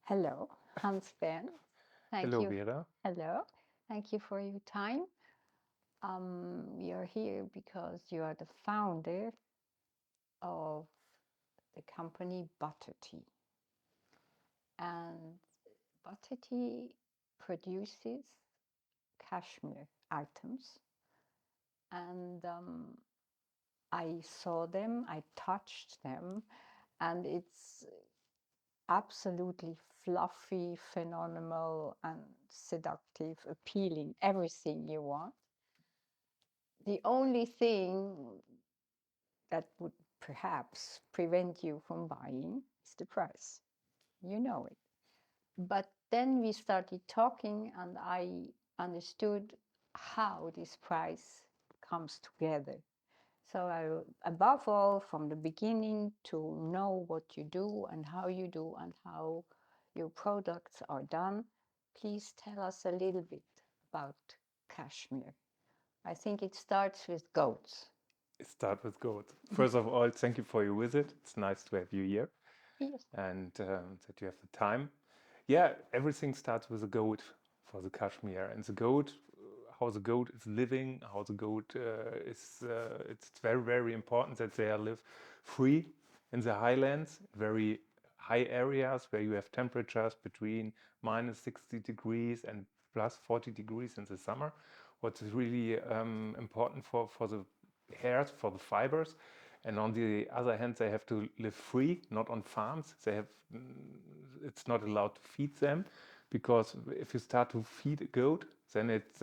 Hello, Hans-Bernd. Thank Hello, you. Vera. Hello. Thank you for your time. We are here because you are the founder of the company Buttertea. And Buttertea produces cashmere items. And I saw them, I touched them, and it's absolutely fluffy, phenomenal, and seductive, appealing, everything you want. The only thing that would perhaps prevent you from buying is the price. You know it. But then we started talking, and I understood how this price comes together. So above all, from the beginning, to know what you do and how you do and how your products are done, please tell us a little bit about cashmere. I think it starts with goats. Start with goat. First of all, thank you for your visit. It's nice to have you here Yes. and that you have the time. Yeah, everything starts with a goat for the cashmere. And the goat, how the goat is living, how the goat it's very, very important that they live free in the highlands, very high areas where you have temperatures between minus 60 degrees and plus 40 degrees in the summer. What's really important for the hairs, for the fibers. And on the other hand, they have to live free, not on farms. They have, it's not allowed to feed them, because if you start to feed a goat, then it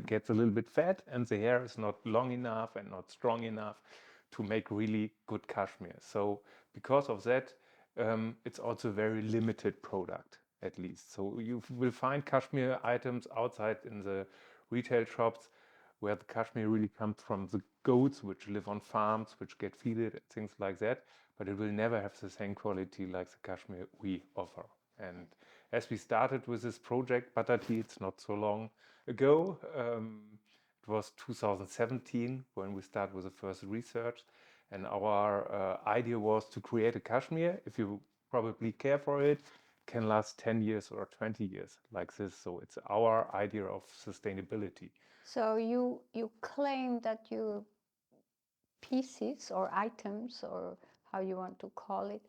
gets a little bit fat, and the hair is not long enough and not strong enough to make really good cashmere. So because of that, it's also a very limited product, at least. So you will find cashmere items outside in the retail shops where the cashmere really comes from the goats which live on farms, which get feeded, things like that. But it will never have the same quality like the cashmere we offer. And as we started with this project, Buttertea, it's not so long ago. It was 2017 when we started with the first research. And our idea was to create a cashmere, if you probably care for it, can last 10 years or 20 years like this. So it's our idea of sustainability. So you claim that your pieces or items, or how you want to call it,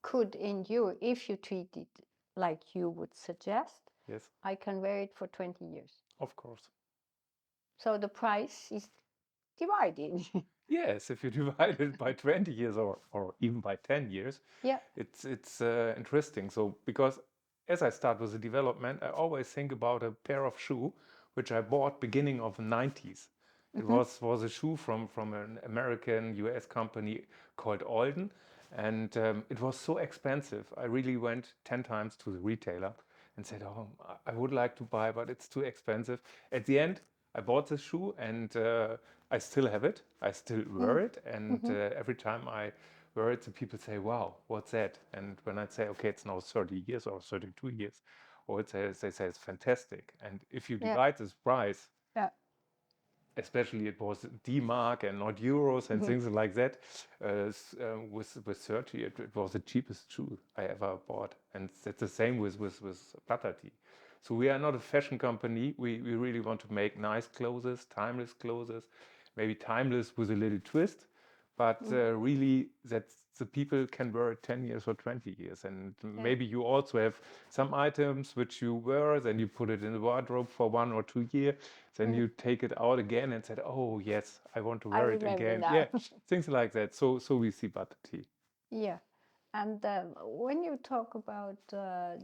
could endure if you treat it like you would suggest. Yes, I can wear it for 20 years. of course. So the price is divided. Yes, if you divide it by 20 years or even by 10 years, Yeah. it's interesting. So because as I start with the development, I always think about a pair of shoe which I bought beginning of the 90s. It Mm-hmm. was a shoe from an American US company called Alden, and it was so expensive. I really went 10 times to the retailer and said, "Oh, I would like to buy, but it's too expensive." At the end, I bought this shoe, and I still have it. I still wear it, and Mm-hmm. every time I wear it, the people say, "Wow, what's that?" And when I say, "Okay, it's now 30 years or 32 years," or they say it's fantastic. And if you Yeah. divide this price, Yeah. especially it was D-Mark and not euros and Mm-hmm. things like that, with 30, it was the cheapest shoe I ever bought. And that's the same with Buttertea. So we are not a fashion company. We really want to make nice clothes, timeless clothes, maybe timeless with a little twist, but really that the people can wear it 10 years or 20 years. And Yeah. maybe you also have some items which you wear, then you put it in the wardrobe for 1 or 2 years, then Mm. you take it out again and said, "Oh yes, I want to I wear it remember again." now. Yeah, things like that. So we see Buttertea. Yeah. And when you talk about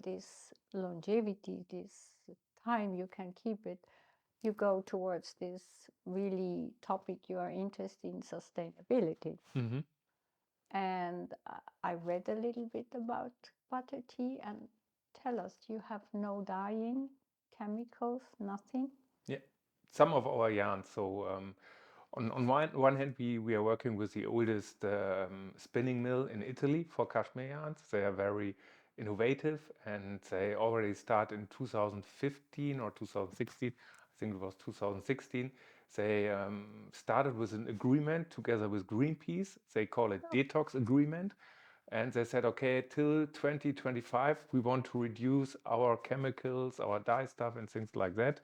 this longevity, this time you can keep it, you go towards this really topic you are interested in, sustainability. Hmm. And I read a little bit about butter tea, and tell us, you have no dyeing chemicals, nothing? Yeah, some of our yarns. So on one hand, we are working with the oldest spinning mill in Italy for cashmere yarns. They are very innovative, and they already start in 2015 or 2016. I think it was 2016. They started with an agreement together with Greenpeace. They call it Oh, detox agreement. and they said, okay, till 2025, we want to reduce our chemicals, our dye stuff, and things like that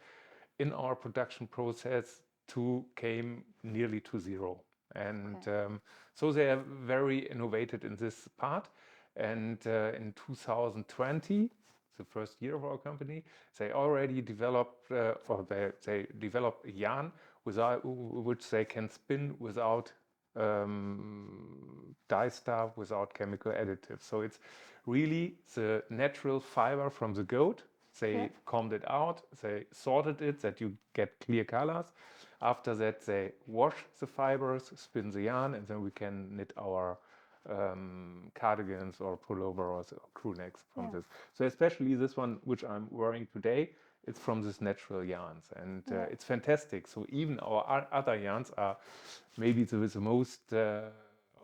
in our production process to came nearly to zero. And Okay. so they are very innovated in this part. And in 2020, the first year of our company, they already developed, or they developed a yarn without, which they can spin without dye stuff, without chemical additives. So it's really the natural fiber from the goat. Yeah. They combed it out, they sorted it that you get clear colors. After that, they wash the fibers, spin the yarn, and then we can knit our cardigans or pullovers or crew necks from Yeah. this. So especially this one, which I'm wearing today, it's from this natural yarns, and Yeah. it's fantastic. So even our other yarns are maybe the most or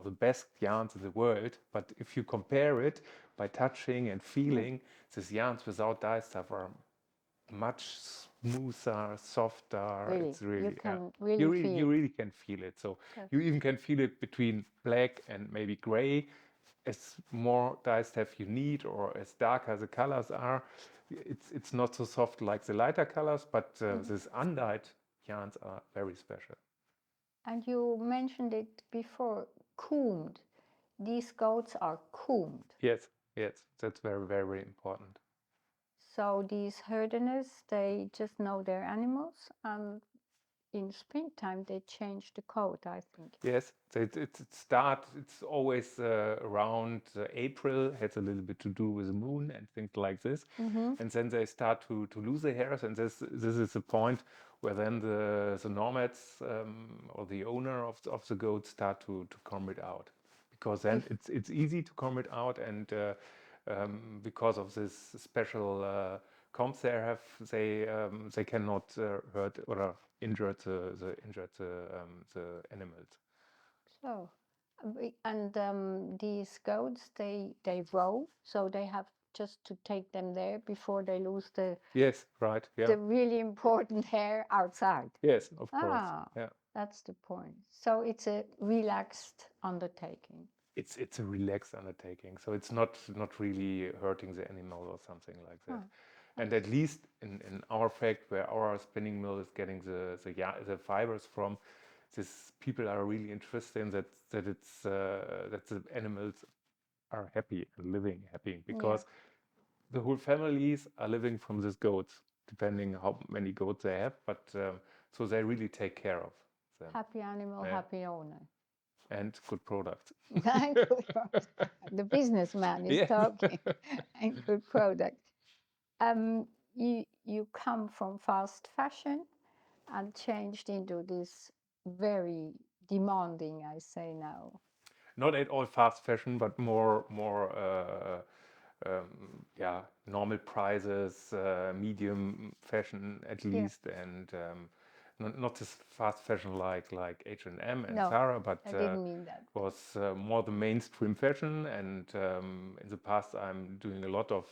the best yarns in the world, but if you compare it by touching and Yeah. feeling, these yarns without dye stuff are much smoother, softer. Really, It's you really, yeah. can really You feel. really can feel it. So Yes. you even can feel it between black and maybe gray. As more dye stuff you need, or as darker the colors are, it's not so soft like the lighter colors, but Mhm. these undyed yarns are very special. And you mentioned it before, combed. These goats are combed. Yes, yes, that's very, very important. So these herders, they just know their animals, and in springtime they change the coat, I think. Yes, so it's always around April, has a little bit to do with the moon and things like this. Mm-hmm. And then they start to lose their hairs, and this is the point where then the nomads or the owner of the goat start to comb it out. Because then If it's easy to comb it out, and because of this special combs they have, they cannot hurt or injure the animals. so, and these goats, they row, so they have just to take them there before they lose Yes, right. Yeah. the really important hair outside. Yes, of course. Ah, Yeah. that's the point. So it's a relaxed undertaking. It's a relaxed undertaking, so it's not really hurting the animal or something like that. Oh, And that's at least in our fact, where our spinning mill is getting the fibers from, this people are really interested in that the animals are happy and living happy, yeah, because the whole families are living from these goats, depending how many goats they have. But so they really take care of them. happy animal, Yeah, happy owner. and good product. Good product. The businessman is Yeah. talking, and good product. You come from fast fashion and changed into this very demanding, I say now. Not at all fast fashion, but more yeah, normal prices, medium fashion at Yeah. least, and not this fast fashion like H&M and No, Zara, but I didn't mean that. was more the mainstream fashion. And in the past, I'm doing a lot of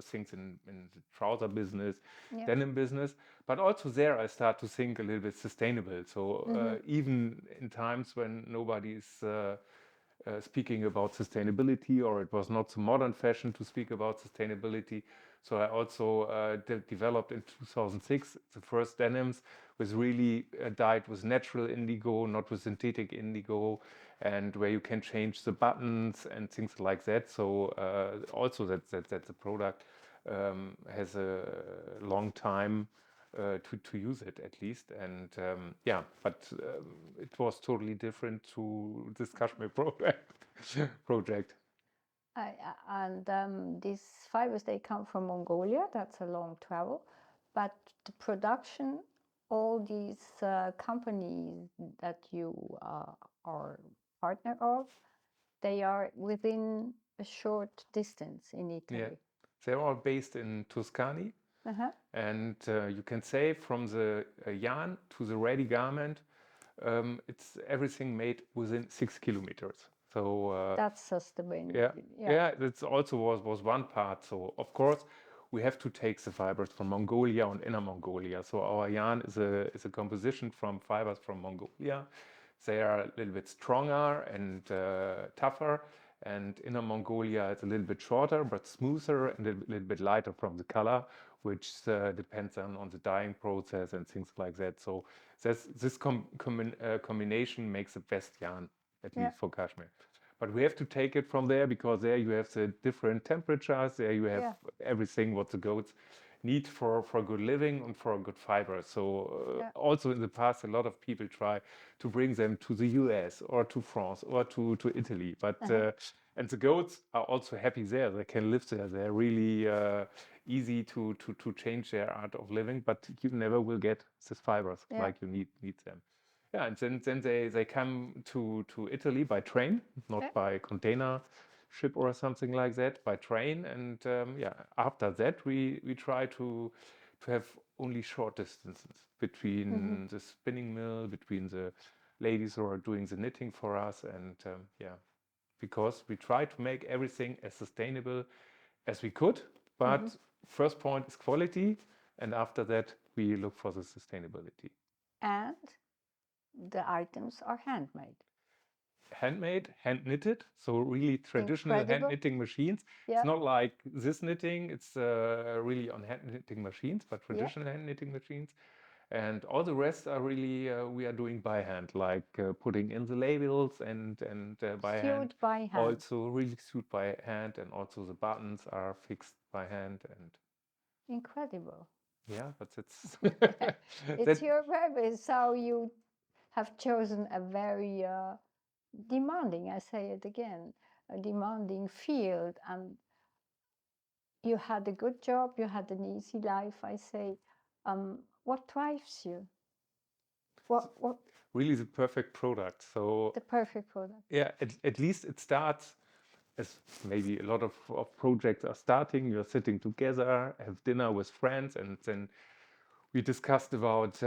things in the trouser business, Yeah. denim business, but also there I start to think a little bit sustainable. So Mm-hmm. even in times when nobody's speaking about sustainability, or it was not so modern fashion to speak about sustainability. So I also developed in 2006 the first denims with really dyed with natural indigo, not with synthetic indigo, and where you can change the buttons and things like that. So also that the product has a long time to use it at least. And yeah, but it was totally different to this Kashmir project. And these fibers, they come from Mongolia. That's a long travel. But the production, all these companies that you are partner of, they are within a short distance in Yeah, Italy. they're all based in Tuscany, Uh-huh. and you can say from the yarn to the ready garment, it's everything made within 6 kilometers. So That's yeah, sustainability. Yeah. yeah, that's also was one part. So of course we have to take the fibers from Mongolia and Inner Mongolia. So our yarn is a composition from fibers from Mongolia. They are a little bit stronger and tougher, And Inner Mongolia is a little bit shorter but smoother and a little bit lighter from the color, which depends on the dyeing process and things like that. So this combination makes the best yarn, at Yeah. least for cashmere. But we have to take it from there because there you have the different temperatures, there you have Yeah. everything what the goats need for good living and for good fiber. So Yeah. also in the past, a lot of people try to bring them to the US or to France or to Italy. But and the goats are also happy there. They can live there. They're really easy to change their art of living. But you never will get these fibers Yeah. like you need them. Yeah, and then they come to Italy by train, not Yeah. by container ship or something like that, by train. And yeah, after that we try to have only short distances between the spinning mill, between the ladies who are doing the knitting for us, and yeah, because we try to make everything as sustainable as we could. But first point is quality, and after that we look for the sustainability. And the items are handmade. Handmade, hand knitted, so really traditional hand Incredible. knitting machines. It's Yeah. not like this knitting, it's really on hand knitting machines, but Yeah. traditional hand knitting machines. And all the rest are really we are doing by hand, like putting in the labels and by hand. Sewed by hand. Also really sewed by hand, and also the buttons are fixed by hand. And Incredible. yeah, but it's It's that your purpose. So you have chosen a very demanding, I say it again, a demanding field, and you had a good job, you had an easy life, I say. What drives you? What really the perfect product. So the perfect product? yeah, at least it starts as maybe a lot of projects are starting. You're sitting together, have dinner with friends, and then we discussed about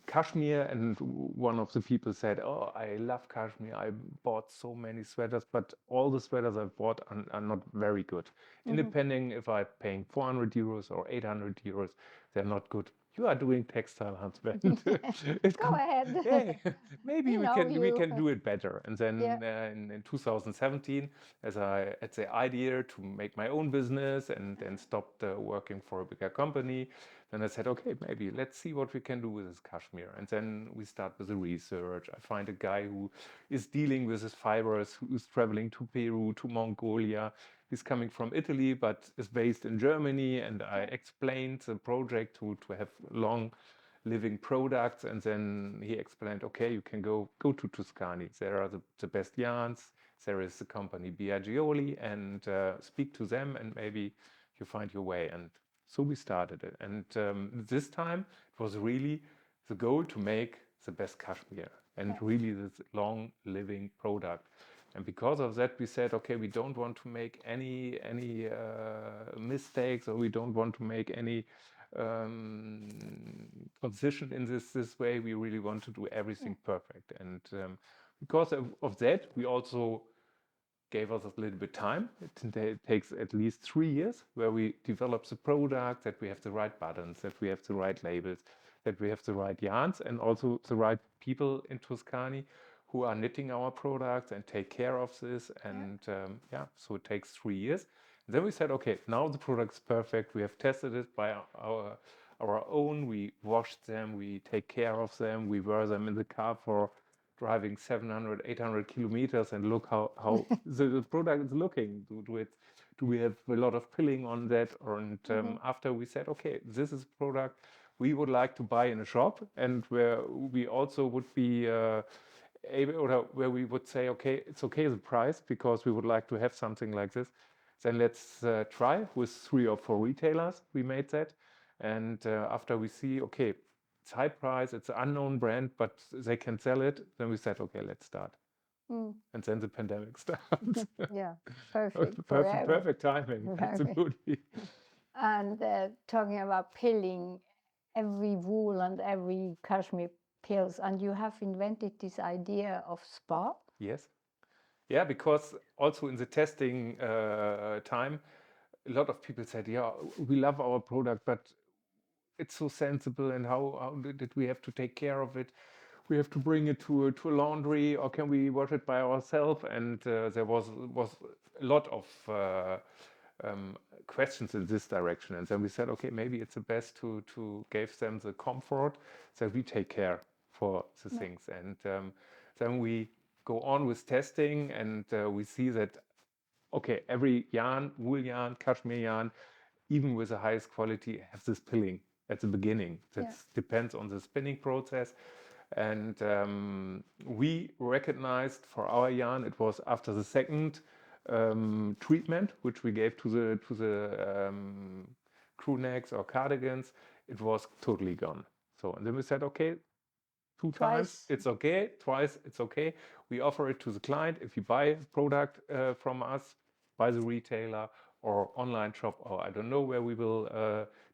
cashmere, and one of the people said, "Oh, I love cashmere. I bought so many sweaters, but all the sweaters I bought are not very good. Independing if I'm paying 400 euros or 800 euros, they're not good. You are doing textile, Hans-Bernd. Go ahead. Yeah, maybe We know we you. can do it better." And Yeah. then in 2017, as I had the idea to make my own business and stopped working for a bigger company, then I said, okay, maybe let's see what we can do with this cashmere. And then we start with the research. I find a guy who is dealing with his fibers, who's traveling to Peru, to Mongolia. He's coming from Italy, but is based in Germany. And I explained the project to have long living products. And then he explained, okay, you can go to Tuscany. There are the best yarns. There is the company Biagioli, and speak to them, and maybe you find your way. And so we started it. And this time it was really the goal to make the best cashmere and really this long living product. And because of that, we said, okay, we don't want to make any mistakes, or we don't want to make any transition in this way. We really want to do everything perfect. And because of that, we also gave us a little bit time. It takes at least 3 years where we develop the product, that we have the right buttons, that we have the right labels, that we have the right yarns, and also the right people in Tuscany who are knitting our products and take care of this. And yeah, so it takes 3 years. And then we said, okay, now the product is perfect. We have tested it by our own. We washed them, we take care of them, we wear them in the car for driving 700, 800 kilometers, and look how the product is looking. Do we have a lot of pilling on that? And after we said, okay, this is a product we would like to buy in a shop, and where we also would be able, or where we would say, okay, it's okay the price, because we would like to have something like this. Then let's try with 3 or 4 retailers. We made that, and after we see, okay, it's high price, it's an unknown brand, but they can sell it. Then we said, okay, let's start. And then the pandemic starts. Yeah, perfect. Forever. Perfect timing, Perfect. absolutely. And talking about pilling every wool and every cashmere pills, and you have invented this idea of spa. Yes. Yeah, because also in the testing time, a lot of people said, yeah, we love our product, but it's so sensible, and how did we have to take care of it? we have to bring it to a laundry, or can we wash it by ourselves? And there was a lot of questions in this direction. And then we said, okay, maybe it's the best to give them the comfort that we take care for the things. And then we go on with testing, and we see that, okay, every yarn, wool yarn, cashmere yarn, even with the highest quality, has this pilling at the beginning. That depends on the spinning process. And we recognized for our yarn, it was after the second treatment, which we gave to the crew necks or cardigans, it was totally gone. So, and then we said, okay, two times it's okay, twice it's okay. We offer it to the client. If you buy a product from us, by the retailer or online shop, or I don't know where we will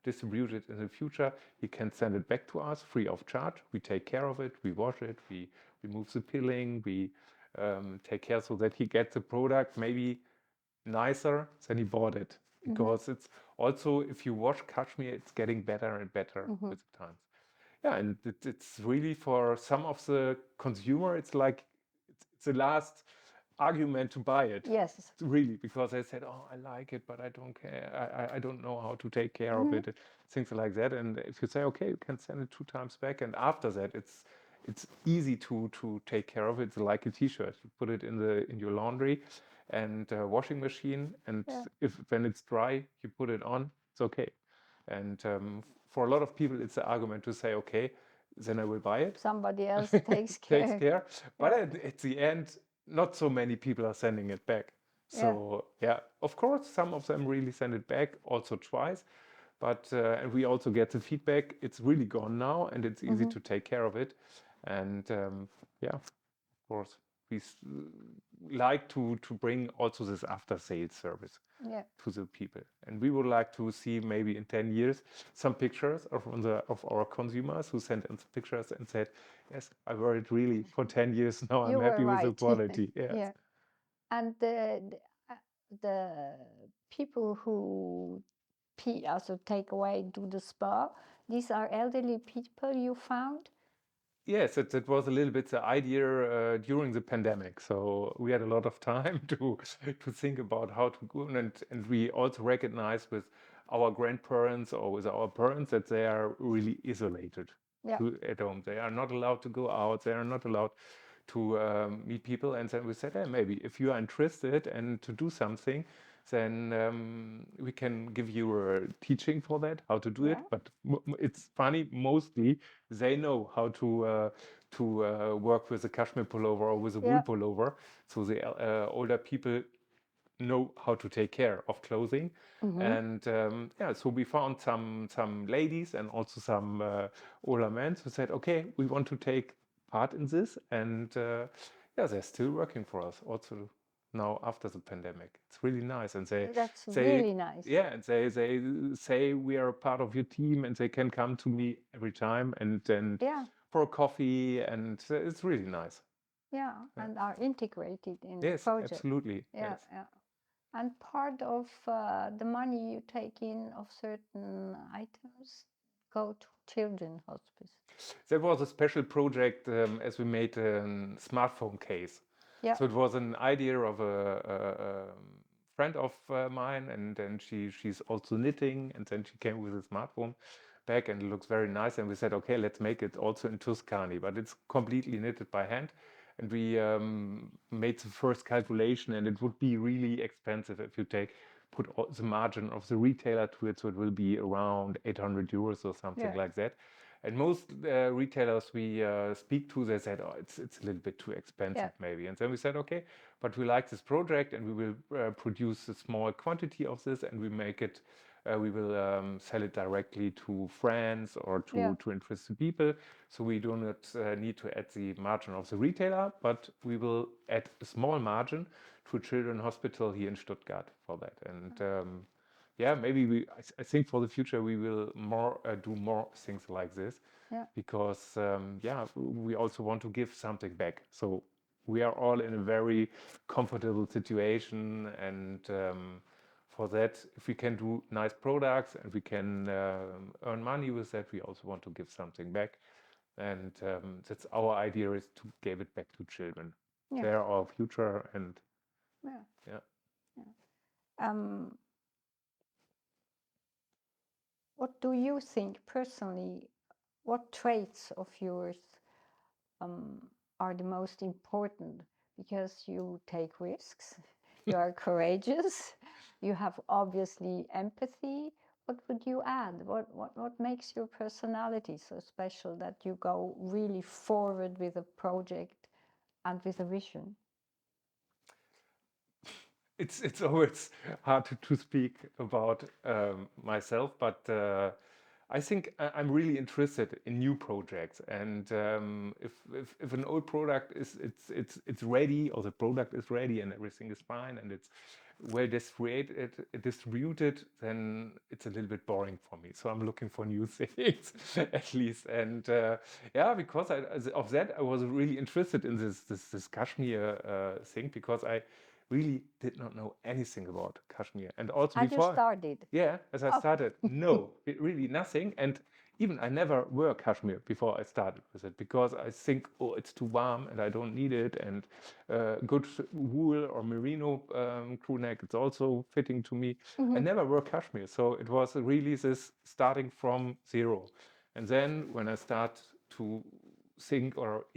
distribute it in the future, he can send it back to us free of charge. We take care of it, we wash it, we remove the pilling, we take care so that he gets the product maybe nicer than he bought it. Because it's also, if you wash cashmere, it's getting better and better with the times. Yeah, and it's really, for some of the consumer, it's like it's the last argument to buy it. Yes. Really, because they said, oh, I like it, but I don't care. I don't know how to take care of it, things like that. And if you say, okay, you can send it 2 times back, and after that, it's easy to take care of it. It's like a t-shirt. You put it in your laundry and washing machine, and if when it's dry, you put it on. It's okay. And for a lot of people, it's an argument to say, okay, then I will buy it. Somebody else takes care. Takes care. But at the end, not so many people are sending it back. So yeah, of course, some of them really send it back, also twice. But and we also get the feedback. It's really gone now, and it's easy to take care of it. And yeah, of course, we like to bring also this after sales service to the people. And we would like to see maybe in 10 years some pictures of our consumers who sent us pictures and said, yes, I wear it really for 10 years now. I'm happy with the quality. Yes. And the people who also take away, do the spa, these are elderly people you found? Yes, it was a little bit the idea during the pandemic. So we had a lot of time to think about how to go, and we also recognize with our grandparents or with our parents that they are really isolated at home. They are not allowed to go out. They are not allowed to meet people. And then we said, hey, maybe if you are interested and to do something, then we can give you a teaching for that, how to do it. But it's funny, mostly they know how to work with a cashmere pullover or with a wool pullover. So the older people know how to take care of clothing. And yeah, so we found some ladies and also some older men who said, okay, we want to take part in this. And yeah, they're still working for us also now after the pandemic. It's really nice. And That's really nice. Yeah, and they say we are a part of your team, and they can come to me every time and for a coffee, and it's really nice. Yeah, and are integrated in yes, the project. Absolutely. Yeah, yes. yeah. And part of the money you take in of certain items go to children's hospice. That was a special project as we made a smartphone case. Yeah. So it was an idea of a friend of mine, and then she's also knitting, and then she came with a smartphone bag, and it looks very nice. And we said, okay, let's make it also in Tuscany, but it's completely knitted by hand. And we made the first calculation, and it would be really expensive if you put all the margin of the retailer to it. So it will be around 800 euros or something like that. And most retailers we speak to, they said, oh, it's a little bit too expensive maybe. And then we said, okay, but we like this project, and we will produce a small quantity of this, and we make it, we will sell it directly to friends or to interested people. So we do not need to add the margin of the retailer, but we will add a small margin to a children's hospital here in Stuttgart for that. And yeah, maybe I think for the future we will do more things like this, because yeah, we also want to give something back. So we are all in a very comfortable situation, and for that, if we can do nice products and we can earn money with that, we also want to give something back. and that's our idea, is to give it back to children. Yeah. They're our future, and Yeah. yeah. Um, what do you think personally? What traits of yours um, are the most important? Because you take risks, you are courageous, you have obviously empathy. What would you add? What makes your personality so special that you go really forward with a project and with a vision? It's always hard to speak about myself, but I think I'm really interested in new projects, and if an old product is it's ready, or the product is ready and everything is fine and it's well distributed, then it's a little bit boring for me. So I'm looking for new things at least, and yeah, because of that I was really interested in this Kashmir thing, because I really did not know anything about Kashmir. And also And you before, started. yeah, as I Oh. started, no, really nothing. And even I never wore Kashmir before I started with it, because I think, oh, it's too warm and I don't need it. And good wool or merino crew neck, it's also fitting to me. I never wore Kashmir. So it was really this starting from zero. And then when I start to think or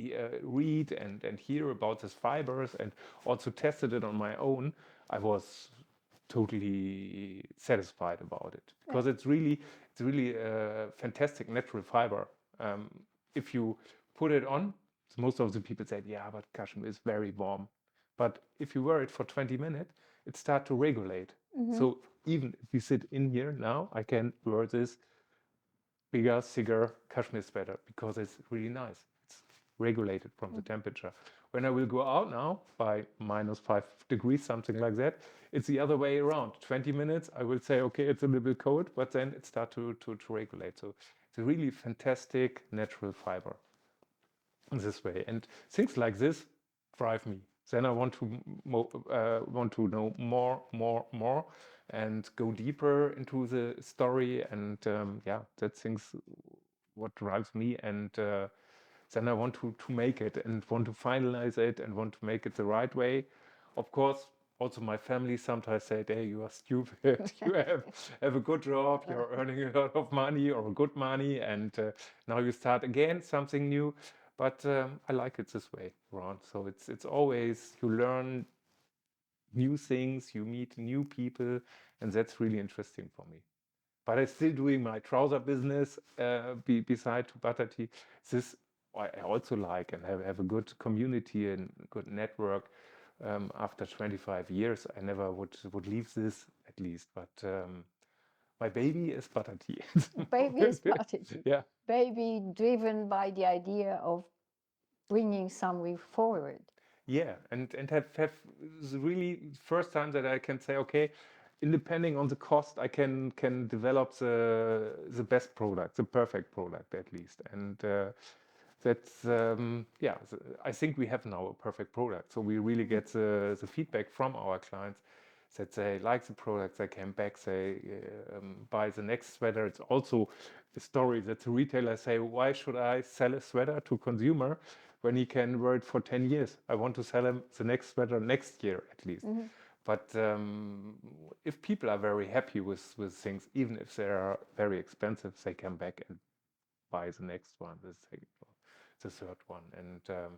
read and hear about these fibers, and also tested it on my own, I was totally satisfied about it, because it's really a fantastic natural fiber. If you put it on, most of the people said, yeah, but cashmere is very warm. But if you wear it for 20 minutes, it starts to regulate. So even if you sit in here now, I can wear this bigger, thicker cashmere sweater, because it's really nice. It's regulated from the temperature. When I will go out now by -5 degrees, something like that, it's the other way around. 20 minutes, I will say, okay, it's a little bit cold, but then it starts to regulate. So it's a really fantastic natural fiber in this way. And things like this drive me. Then I want to want to know more, and go deeper into the story. And yeah, that's things what drives me. And then I want to make it, and want to finalize it, and want to make it the right way. Of course, also my family sometimes say, hey, you are stupid. You have a good job, you're earning a lot of money, or good money, and now you start again something new. But I like it this way around. So it's always, you learn new things, you meet new people, and that's really interesting for me. But I'm still doing my trouser business beside to Buttertea. This I also like, and have a good community and good network. After 25 years, I never would leave this, at least. But my baby is Buttertea. Baby is Buttertea. Yeah. Baby driven by the idea of bringing something forward. Yeah, and have the really first time that I can say, okay, depending on the cost, I can develop the best product, the perfect product at least. And that's yeah, I think we have now a perfect product. So we really get the feedback from our clients that they like the product, they came back, they buy the next sweater. It's also a story that the retailer say, why should I sell a sweater to consumer when he can wear it for 10 years? I want to sell him the next sweater next year at least. But if people are very happy with things, even if they are very expensive, they come back and buy the next one, the second one, the third one. And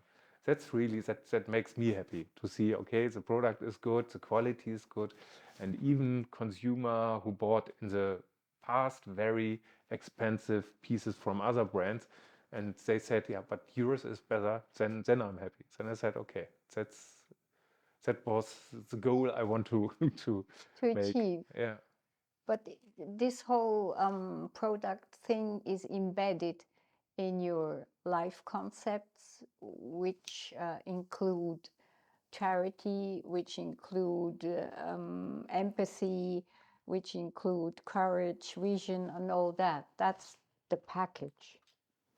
that's really, that makes me happy to see, okay, the product is good, the quality is good. And even consumer who bought in the past very expensive pieces from other brands, and they said, yeah, but yours is better, then I'm happy. Then I said, okay, that was the goal I want to To make. achieve. Yeah. But this whole product thing is embedded in your life concepts, which include charity, which include empathy, which include courage, vision, and all that. That's the package.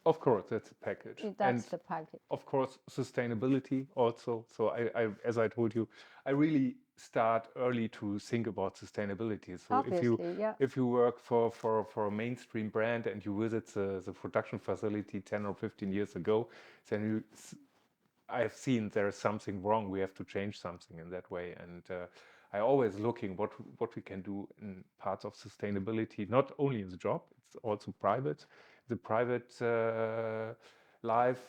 Of course, that's a package. That's And the package. of course, sustainability also. So as I told you, I really start early to think about sustainability. So Obviously, yeah. if you work for a mainstream brand and you visit the production facility 10 or 15 years ago, then I've seen there's something wrong. We have to change something in that way. And I always looking what we can do in parts of sustainability, not only in the job, it's also private, the private life,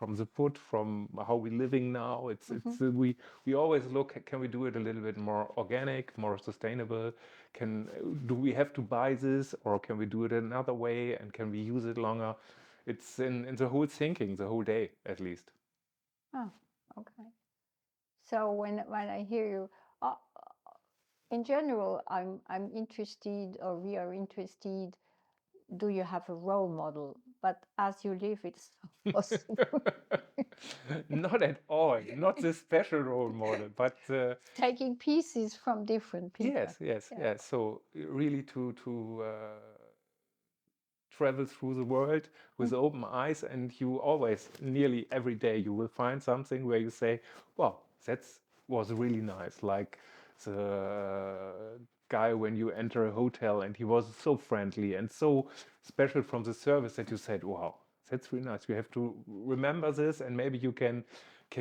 from the food, from how we're living now. It's we always look, can we do it a little bit more organic, more sustainable? Do we have to buy this, or can we do it another way, and can we use it longer? It's in the whole thinking, the whole day at least. Oh, okay. So when I hear you, uh, in general, I'm interested, or we are interested. Do you have a role model? But as you live, it's not possible. Not at all, not this special role model, but Taking pieces from different people. yes. So really to travel through the world with open eyes, and you always, nearly every day, you will find something where you say, "Wow, that was really nice." Like the guy when you enter a hotel, and he was so friendly and so special from the service that you said, "Wow, that's really nice." You have to remember this, and maybe you can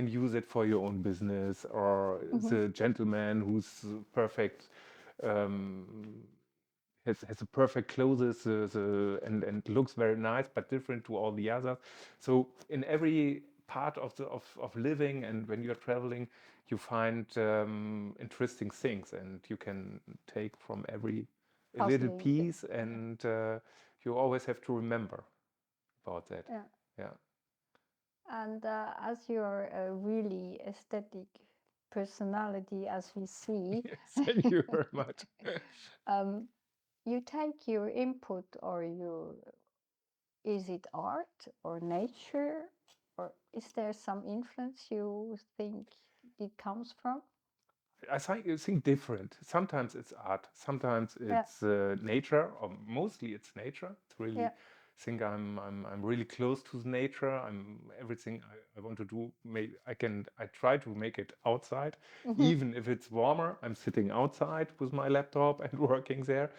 use it for your own business, or the gentleman who's perfect. Has a perfect clothes, and looks very nice, but different to all the others. So in every part of living, and when you're traveling, you find interesting things, and you can take from every a little Possibly, piece, and you always have to remember about that. yeah. Yeah. And as you're a really aesthetic personality, as we see, Yes, thank you very much. you take your input, or your, is it art or nature, or is there some influence you think it comes from? I think different. Sometimes it's art, sometimes Yeah, it's nature, or mostly it's nature. It's really, yeah. think I'm really close to the nature. I'm everything I want to do. I try to make it outside, even if it's warmer. I'm sitting outside with my laptop and working there,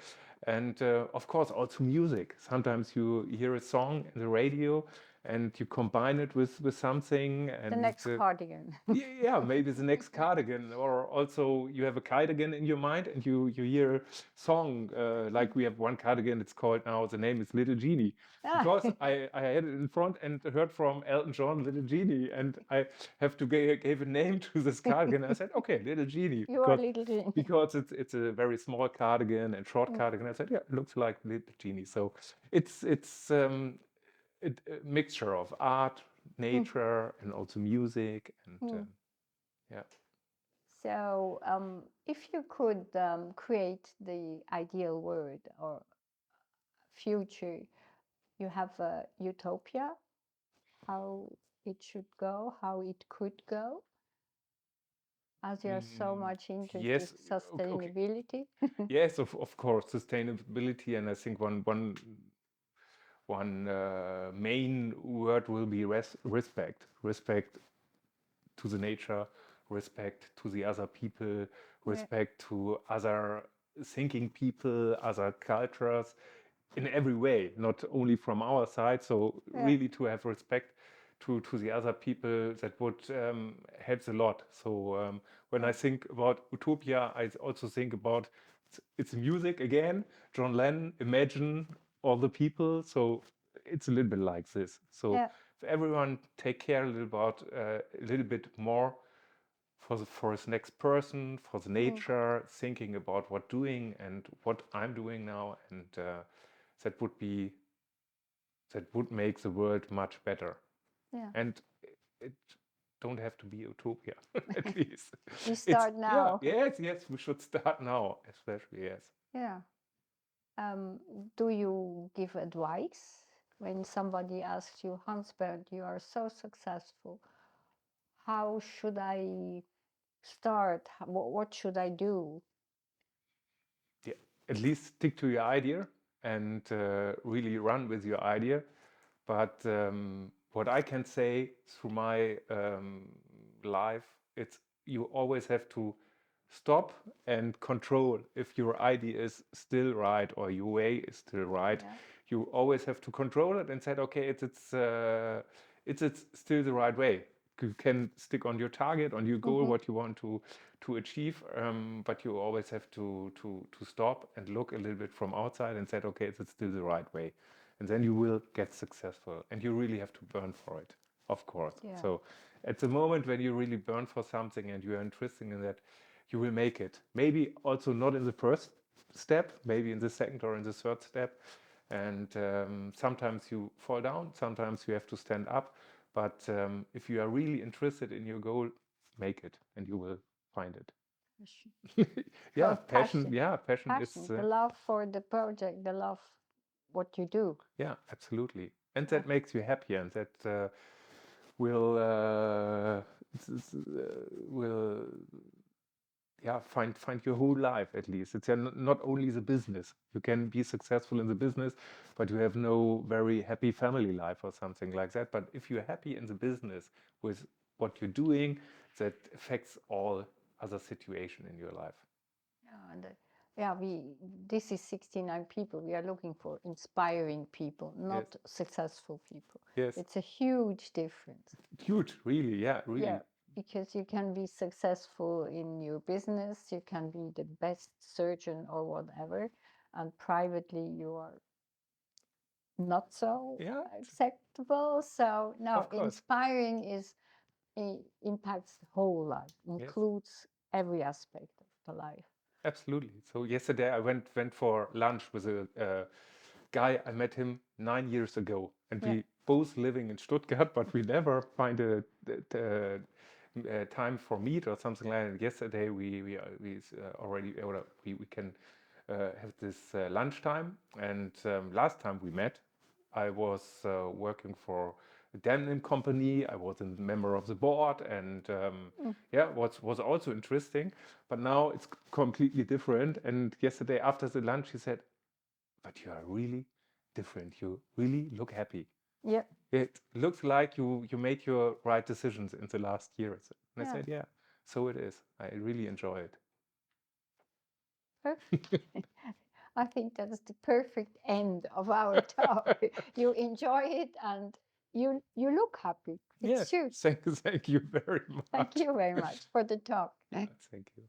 and of course also music. Sometimes you hear a song in the radio, and you combine it with something, The and next cardigan. yeah, maybe the next cardigan, or also you have a cardigan in your mind, and you hear a song, like we have one cardigan. It's called now. The name is Little Genie, Ah, because I had it in front and heard from Elton John, Little Genie, and I have to give a name to this cardigan. I said, okay, Little Genie, you are little genie. because it's a very small cardigan and short cardigan. I said, yeah, it looks like Little Genie. So it's a mixture of art, nature, and also music, and yeah. So, if you could create the ideal world or future, you have a utopia, how it should go, how it could go, as you're so much interested Yes, in okay. sustainability. Yes, of course, sustainability, and I think one main word will be respect. Respect to the nature, respect to the other people, Yeah, respect to other thinking people, other cultures, in every way, not only from our side. So yeah, really to have respect to the other people, that would helps a lot. So when yeah, I think about utopia, I also think about it's music again. John Lennon, Imagine, all the people. So it's a little bit like this. So yeah, if everyone take care a little bit more for his next person, for the nature, thinking about what doing and what I'm doing now, and that would be that would make the world much better. yeah. And it don't have to be utopia, at least. We It's start yeah, now. yes, we should start now, especially, yes. Yeah. Do you give advice when somebody asks you, Hans-Bernd, you are so successful, how should I start? What should I do? Yeah, at least stick to your idea, and really run with your idea. But what I can say through my life, it's you always have to stop and control if your idea is still right or your way is still right. Yeah. You always have to control it and say, okay, it's still the right way. You can stick on your target, on your goal, Mm-hmm. what you want to achieve, but you always have to stop and look a little bit from outside and say, okay, is it still the right way? And then you will get successful. And you really have to burn for it, of course. Yeah. So at the moment when you really burn for something and you are interested in that, you will make it. Maybe also not in the first step, maybe in the second or in the third step. And sometimes you fall down, sometimes you have to stand up. But if you are really interested in your goal, make it and you will find it. Passion. Yeah, Oh, passion. passion. Yeah, passion is, Passion. The love for the project, the love what you do. yeah, absolutely. And Yeah. that makes you happy and that will, will yeah, find your whole life at least. It's not only the business. You can be successful in the business, but you have no very happy family life or something like that. But if you're happy in the business with what you're doing, that affects all other situation in your life. Yeah, and yeah, this is 69 people. We are looking for inspiring people, Yes, not successful people. yes, It's a huge difference. huge, really, yeah, Yeah, really, because you can be successful in your business, you can be the best surgeon or whatever, and privately you are not so yeah, acceptable. So no, of course, inspiring is impacts the whole life, yes. includes every aspect of the life. Absolutely. So yesterday I went for lunch with a guy. I met him 9 years ago, and Yeah. we both living in Stuttgart, but we never find a time for meet or something like that. Yesterday we already or we can have this lunchtime, and last time we met, I was working for a denim company. I was a member of the board, and Mm. yeah, was also interesting. But now it's completely different. And yesterday after the lunch, he said, "But you are really different. You really look happy. Yeah. It looks like you made your right decisions in the last years." And I Yeah. said, "Yeah, so it is. I really enjoy it." Perfect. I think that's the perfect end of our talk. You enjoy it and you look happy. It's Yes, true. thank you very Thank much. you very much for the talk. Thank you.